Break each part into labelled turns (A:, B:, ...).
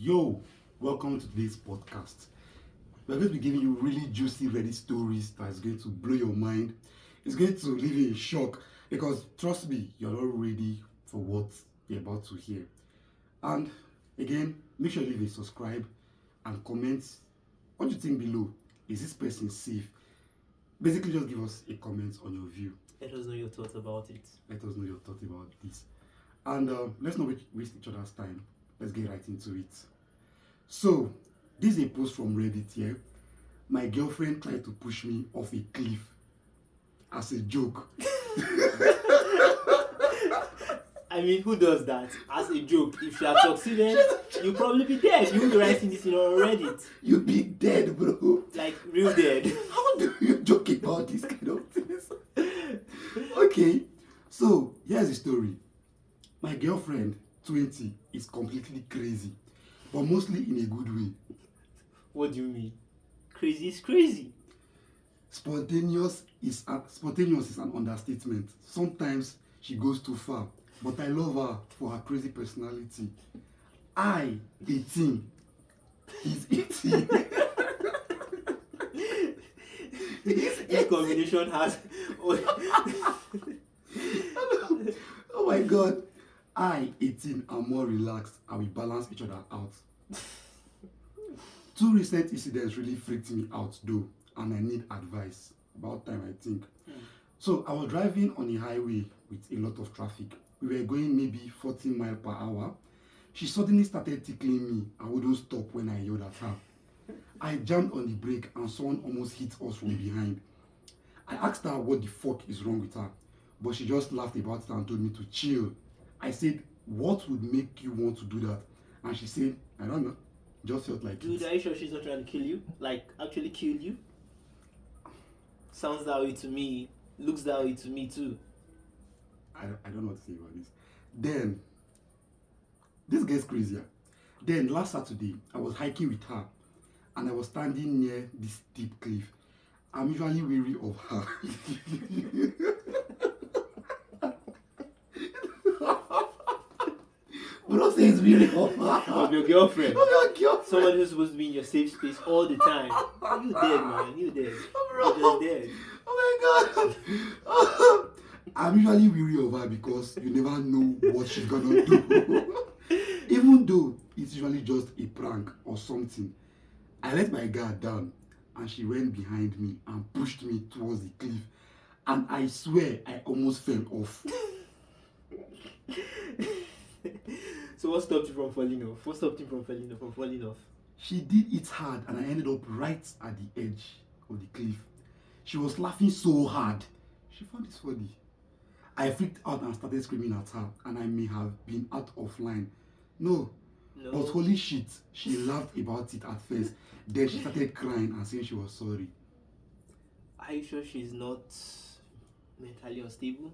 A: Yo, welcome to today's podcast. We're going to be giving you really juicy, ready stories that is going to blow your mind. It's going to leave you in shock because, trust me, you're not ready for what you're about to hear. And again, make sure you leave a subscribe and comment what you think below. Is this person safe? Basically, just give us a comment on your view.
B: Let us know your thoughts about it.
A: Let us know your thoughts about this. And let's not waste each other's time. Let's get right into it. So, this is a post from Reddit here. My girlfriend tried to push me off a cliff as a joke.
B: I mean, who does that as a joke? If she had succeeded, you'll probably be dead. You'll be writing this in on Reddit.
A: You'll be dead, bro.
B: Like, real dead.
A: How do you joke about this kind of things? Okay, so here's the story. My girlfriend, 20, is completely crazy, but mostly in a good way.
B: What do you mean? Crazy is crazy.
A: Spontaneous is an understatement. Sometimes she goes too far, but I love her for her crazy personality. I, 18, he's 18.
B: This combination has...
A: Oh my god. I, 18, am more relaxed and we balance each other out. Two recent incidents really freaked me out though, and I need advice. About time, I think. So I was driving on a highway with a lot of traffic. We were going maybe 40 miles per hour. She suddenly started tickling me and wouldn't stop when I yelled at her. I jammed on the brake and someone almost hit us from behind. I asked her what the fuck is wrong with her, but she just laughed about it and told me to chill. I said, what would make you want to do that? And she said, I don't know. Just felt like
B: Dude,
A: it.
B: are you sure she's not trying to kill you? Like, actually kill you? Sounds that way to me. Looks that way to me too.
A: I don't know what to say about this. Then, this gets crazier. Then, last Saturday, I was hiking with her and I was standing near this steep cliff. I'm usually wary of her. But don't say it's weary of her.
B: Of your girlfriend.
A: Of your girlfriend.
B: Someone who's supposed to be in your safe space all the time. You dead, man. You dead.
A: Bro.
B: You're just dead.
A: Oh my god. I'm usually weary of her because you never know what she's gonna do. Even though it's usually just a prank or something. I let my guard down and she went behind me and pushed me towards the cliff. And I swear I almost fell off.
B: So what stopped you from falling off? What stopped you from falling off?
A: She did it hard and I ended up right at the edge of the cliff. She was laughing so hard. She found it funny. I freaked out and started screaming at her and I may have been out of line. No. But holy shit, she laughed about it at first. Then she started crying and saying she was sorry.
B: Are you sure she's not mentally unstable?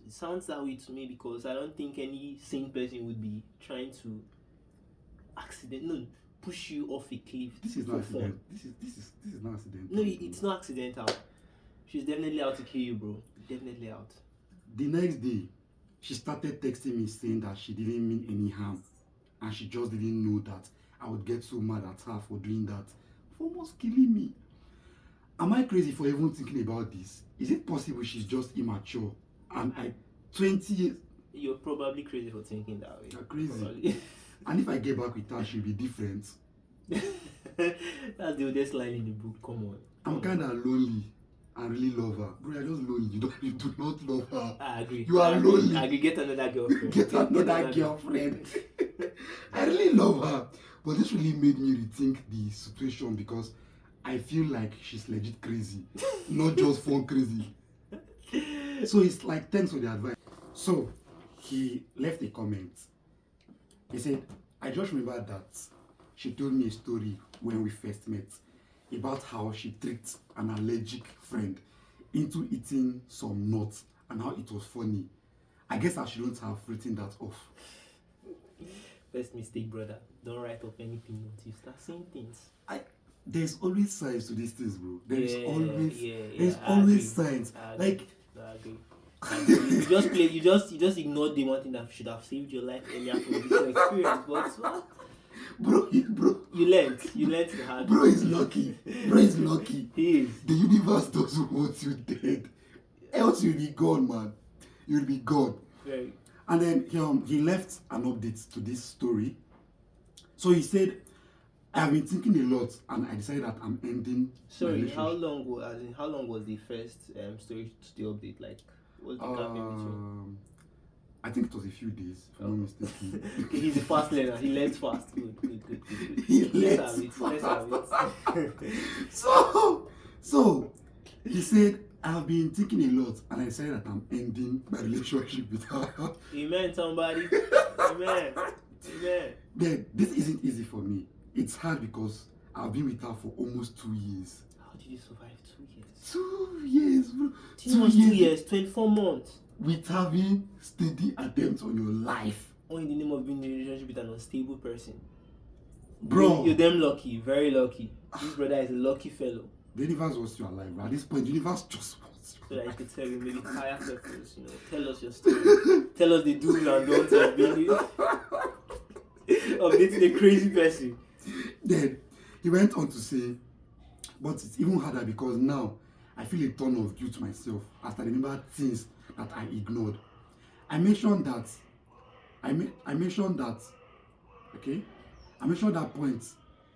B: It sounds that way to me because I don't think any sane person would be trying to push you off a cliff.
A: This is not accident. This is not accident.
B: No, it's not accidental. She's definitely out to kill you, bro. Definitely out.
A: The next day, she started texting me saying that she didn't mean any harm and she just didn't know that I would get so mad at her for doing that, for almost killing me. Am I crazy for even thinking about this? Is it possible she's just immature? And 20 years...
B: You're probably crazy for thinking that way.
A: You're crazy.
B: Probably.
A: And if I get back with her, she'll be different.
B: That's the oldest line in the book. Come on.
A: I'm kind of lonely. I really love her. Bro, you're just lonely. You do not love her.
B: I agree.
A: You are lonely.
B: I agree. Get another girlfriend.
A: Get another girlfriend. I really love her. But this really made me rethink the situation because I feel like she's legit crazy. Not just fun crazy. So it's like, thanks for the advice. So he left a comment. He said, I just remember that she told me a story when we first met about how she tricked an allergic friend into eating some nuts and how it was funny. I guess I shouldn't have written that off.
B: First mistake, brother. Don't write off anything until you start saying things.
A: There's always signs to these things, bro. There's
B: I
A: always
B: agree.
A: signs.
B: I
A: Like,
B: agree. You just ignored the one thing that should have saved your life earlier from this experience. But
A: Bro,
B: You learned the hard
A: bro
B: way.
A: is lucky. Bro is lucky.
B: He is.
A: The universe doesn't want you dead. Else you'll be gone, man. You'll be gone.
B: Very.
A: And then he left an update to this story. So he said, I have been thinking a lot and I decided that I'm ending my
B: Sorry,
A: relationship.
B: how long was the first story to the update? Like, what's the gap in between?
A: I think it was a few days, if I'm not mistaken.
B: He's a fast learner. He learns fast. Good.
A: He
B: Let's
A: learns
B: have it.
A: So he said, I have been thinking a lot and I decided that I'm ending my relationship with her.
B: Amen, somebody. Amen.
A: Then this isn't easy for me. It's hard because I've been with her for almost 2 years.
B: How did you survive 2 years?
A: 2 years, bro.
B: 2 years, 24 months.
A: With having steady attempts on your life.
B: All in the name of being in a relationship with an unstable person.
A: Bro.
B: You're damn lucky, very lucky. This brother is a lucky fellow.
A: The universe wants you alive, bro. At this point, the universe just wants you.
B: So that you could tell you maybe fire purpose, tell us your story. Tell us the do's and don'ts of being of dating a crazy person.
A: Then he went on to say, but it's even harder because now I feel a ton of guilt to myself after I remember things that I ignored. I mentioned that point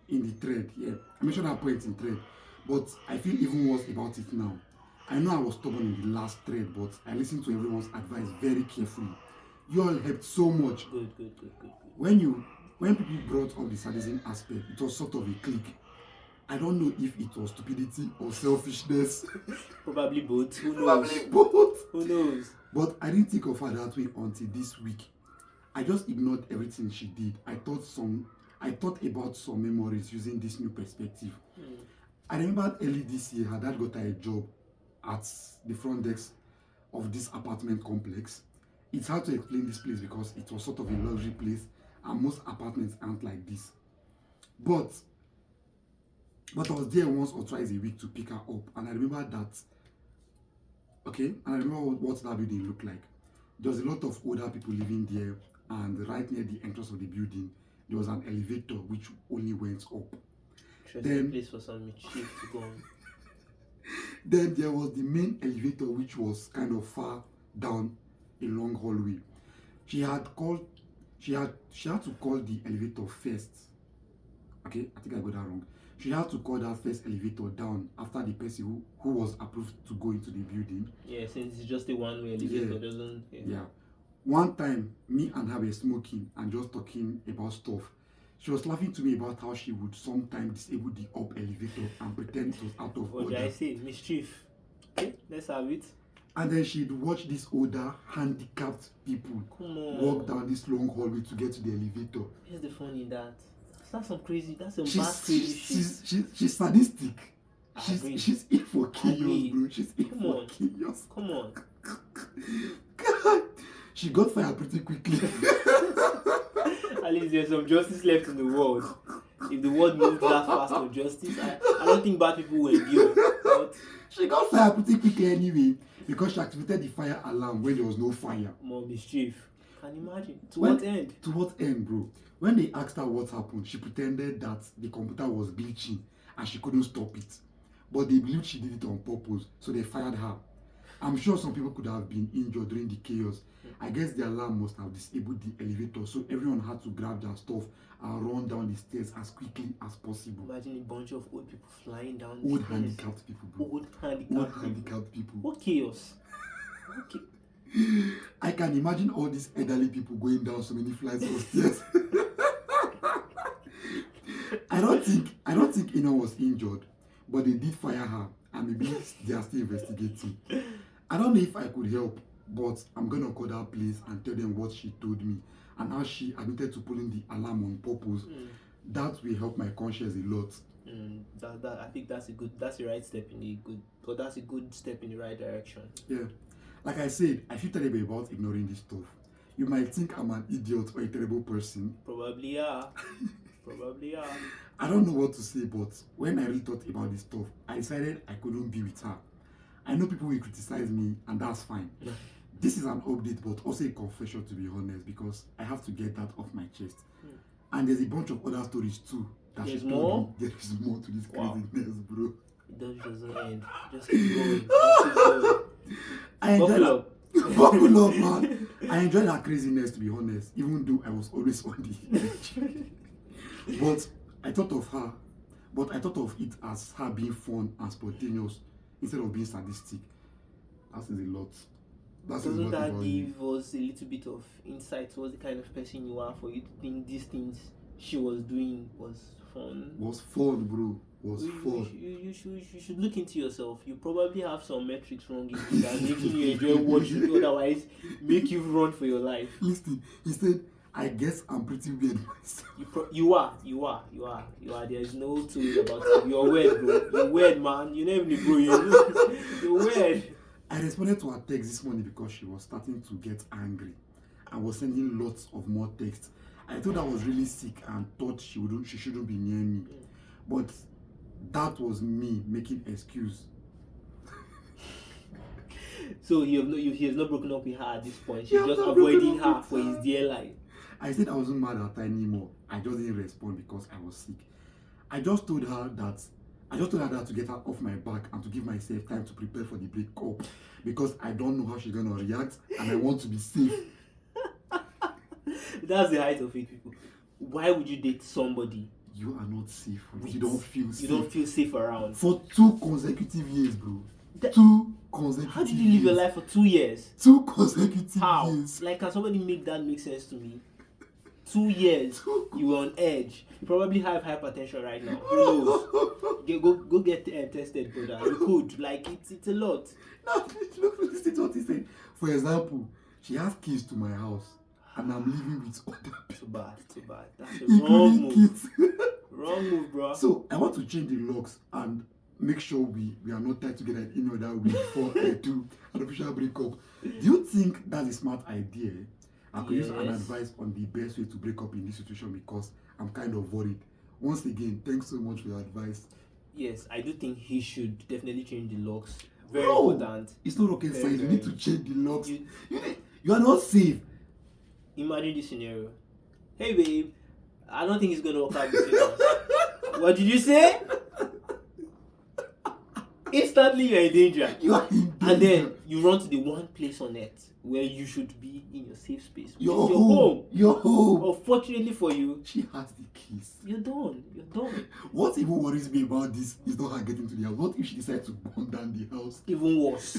A: in the thread. Yeah, I mentioned that point in thread. But I feel even worse about it now. I know I was stubborn in the last thread, but I listened to everyone's advice very carefully. You all helped so much.
B: Good.
A: When people brought up the sadism aspect, it was sort of a click. I don't know if it was stupidity or selfishness.
B: Probably both. Who knows?
A: Probably both.
B: Who knows?
A: But I didn't think of her that way until this week. I just ignored everything she did. I thought about some memories using this new perspective. I remember early this year, her dad got her a job at the front desk of this apartment complex. It's hard to explain this place because it was sort of a luxury place and most apartments aren't like this. But I was there once or twice a week to pick her up, and I remember what that building looked like. There was a lot of older people living there, and right near the entrance of the building, there was an elevator which only went up.
B: Interesting place for some mischief to go on.
A: Then there was the main elevator which was kind of far down a long hallway. She had to call the elevator first. Okay, I think I got that wrong. She had to call that first elevator down after the person who was approved to go into the building.
B: Yeah, since it's just a one-way elevator, doesn't.
A: Yeah. One time, me and her were smoking and just talking about stuff. She was laughing to me about how she would sometimes disable the up elevator and pretend it was out of order.
B: What did I say? Mischief. Okay, let's have it.
A: And then she'd watch these older, handicapped people walk down this long hallway to get to the elevator.
B: Here's the fun in that. That's some crazy. That's some bad crazy shit.
A: She's sadistic. She's in for chaos, bro. She's in for chaos.
B: Come on.
A: God, she got fired pretty quickly.
B: At least there's some justice left in the world. If the world moved that fast for justice, I don't think bad people will endure. But
A: she got fired pretty quickly anyway because she activated the fire alarm when there was no fire.
B: More mischief. Can you imagine? What end?
A: To what end, bro? When they asked her what happened, she pretended that the computer was glitching and she couldn't stop it. But they believed she did it on purpose, so they fired her. I'm sure some people could have been injured during the chaos. I guess the alarm must have disabled the elevator, so everyone had to grab their stuff and run down the stairs as quickly as possible.
B: Imagine a bunch of old people flying down
A: the stairs. Handicapped people, bro.
B: Old handicapped people. What chaos? Okay.
A: I can imagine all these elderly people going down so many flights of stairs. I don't think anyone was injured, but they did fire her, and maybe they are still investigating. I don't know if I could help, but I'm gonna call that place and tell them what she told me and how she admitted to pulling the alarm on purpose. That will help my conscience a lot.
B: I think that's a good step in the right direction.
A: Yeah. Like I said, I feel terrible about ignoring this stuff. You might think I'm an idiot or a terrible person.
B: Probably are.
A: I don't know what to say, but when I really thought about this stuff, I decided I couldn't be with her. I know people will criticize me, and that's fine. This is an update, but also a confession, to be honest, because I have to get that off my chest. And there's a bunch of other stories too. That
B: There's
A: she told
B: more?
A: me. There is more to this
B: Wow.
A: craziness, bro.
B: It doesn't end. Just keep going. Just keep going.
A: I enjoy
B: Buckle
A: that.
B: up.
A: Buckle up, man. I enjoy that craziness, to be honest, even though I was always on the edge. But I thought of it as her being fun and spontaneous instead of being sadistic. That says a lot. That says a
B: Doesn't
A: lot
B: that
A: about you.
B: give us a little bit of insight towards the kind of person you are for you to think these things she was doing was fun?
A: Was fun, bro. Was fun.
B: You should look into yourself. You probably have some metrics wrong in you that are making you enjoy what should otherwise make you run for your life.
A: Listen, he said, I guess I'm pretty weird myself.
B: You are. There is no two ways about it. You're weird, bro. You're weird, man. You never bro. You're weird.
A: I responded to her text this morning because she was starting to get angry and was sending lots of more texts. I thought I was really sick and thought she shouldn't be near me. But that was me making excuse.
B: So he has not broken up with her at this point. She's
A: Yeah,
B: just
A: I'm not broken
B: avoiding
A: up
B: her
A: with
B: for
A: her.
B: his dear life.
A: I said I wasn't mad at her anymore. I just didn't respond because I was sick. I just told her that to get her off my back and to give myself time to prepare for the breakup because I don't know how she's gonna react and I want to be safe.
B: That's the height of it, people. Why would you date somebody
A: You are not safe. You don't feel safe.
B: you don't feel safe around?
A: For 2 consecutive years, bro.
B: That-
A: 2 consecutive
B: How did you live your life for 2 years?
A: 2 consecutive
B: How?
A: years.
B: Like, can somebody make that make sense to me? 2 years, you were on edge. You probably have hypertension right now. Who knows? Go get tested, brother. You could. Like, it's a lot.
A: No, look, listen to what he said. For example, she has keys to my house and I'm living with other people.
B: Too bad. That's a
A: Including
B: wrong move.
A: kids.
B: Wrong move, bro.
A: So I want to change the locks and make sure we are not tied together in any other way before I do an official breakup. Do you think that's a smart idea? I could use an
B: Yes.
A: advice on the best way to break up in this situation because I'm kind of worried. Once again, thanks so much for your advice.
B: Yes, I do think he should definitely change the locks. Very
A: No,
B: important.
A: It's not rocket
B: Very,
A: science. You
B: very.
A: need to change the locks.
B: You-
A: You are not safe.
B: Imagine this scenario. Hey, babe, I don't think it's gonna work out between us. What did you say? Instantly, you're in danger.
A: You are in danger.
B: And then you run to the one place on earth where you should be in your safe space. which
A: Your
B: is
A: home. Your home.
B: Unfortunately for you,
A: She has the keys.
B: you're done.
A: What even worries me about this is not her getting to the house. What if she decides to burn down the house?
B: Even worse.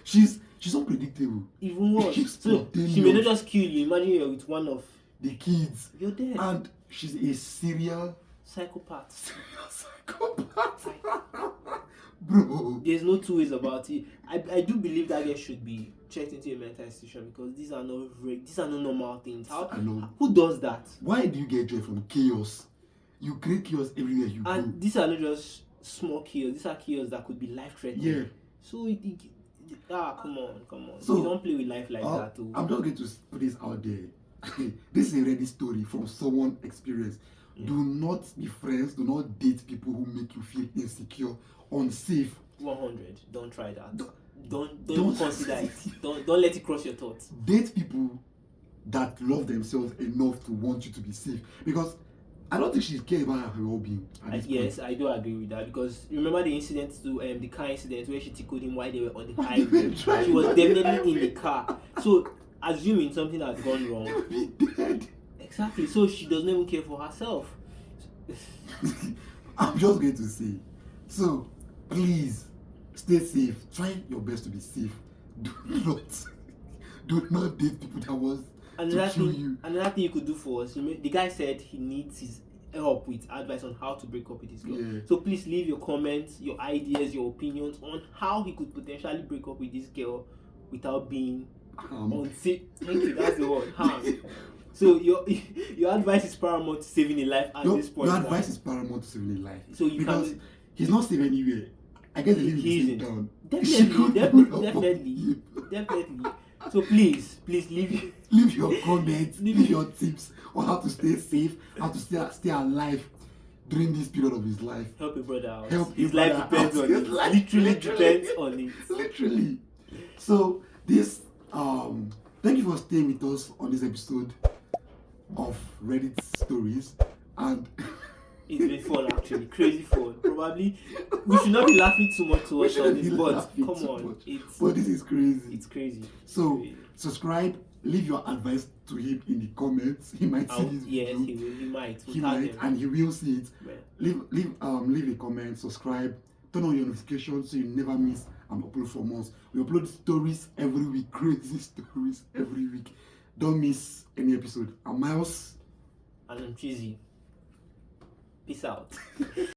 A: She's unpredictable.
B: Even worse.
A: She's
B: So she
A: spontaneous.
B: may not just kill you. Imagine you're with one of
A: The kids.
B: you're dead.
A: And she's a serial
B: Psychopath.
A: psychopath. Bro.
B: There's no two ways about it. I do believe that girl should be checked into a mental institution because these are not normal things.
A: I know.
B: Who does that?
A: Why do you get joy from chaos? You create chaos everywhere you
B: And
A: go.
B: these are not just small chaos. These are chaos that could be life threatening.
A: Yeah.
B: So come on.
A: So,
B: you don't play with life like that too.
A: I'm just going to put this out there. This is a ready story from someone experienced.
B: Yeah.
A: Do not be friends. Do not date people who make you feel insecure, unsafe.
B: 100. Don't try that. Don't
A: don't-
B: consider it. Don't let it cross your thoughts.
A: Date people that love themselves enough to want you to be safe. Because I don't think she cares about her well-being. at this
B: Yes,
A: point.
B: I do agree with that because remember the incident the car incident where she tickled him while they were on the
A: They were
B: highway.
A: driving.
B: She was definitely in the car. So assuming something has gone
A: They
B: wrong.
A: will be dead.
B: Exactly. So she doesn't even care for herself.
A: I'm just going to say, so please stay safe. Try your best to be safe. Do not date people that was to kill you.
B: Another thing you could do for us. The guy said he needs his help with advice on how to break up with his girl.
A: Yeah.
B: So please leave your comments, your ideas, your opinions on how he could potentially break up with this girl without being unsafe. Thank you. That's the word. Harm. So your advice is paramount to saving a life at this point.
A: Your
B: now.
A: advice is paramount to saving a life.
B: So you
A: because
B: can.
A: he's not safe anywhere. I guess the lady
B: He
A: is
B: isn't.
A: down.
B: Definitely. So please leave.
A: Leave your comments, leave your tips on how to stay safe, how to stay alive during this period of his life.
B: Help a brother out.
A: Help
B: His
A: your
B: life
A: brother
B: depends
A: out.
B: on
A: His
B: it.
A: life
B: Literally
A: literally.
B: depends on it.
A: Literally. So this thank you for staying with us on this episode. of Reddit stories, and
B: It's been fun actually, crazy fun. Probably we should not be laughing too much to
A: we
B: watch on
A: shouldn't
B: this,
A: be
B: but
A: laughing
B: come
A: too
B: on,
A: much.
B: it's
A: But this is crazy.
B: it's crazy.
A: So
B: Crazy.
A: subscribe, leave your advice to him in the comments. He might see this
B: Yes,
A: video.
B: he will. He might. We'll
A: He
B: tag
A: might,
B: him.
A: and he will see it.
B: Yeah.
A: Leave a comment, subscribe, turn on your notifications so you never miss an upload from us. We upload stories every week, crazy stories every week. Don't miss any episode. I'm Miles.
B: And I'm cheesy. Peace out.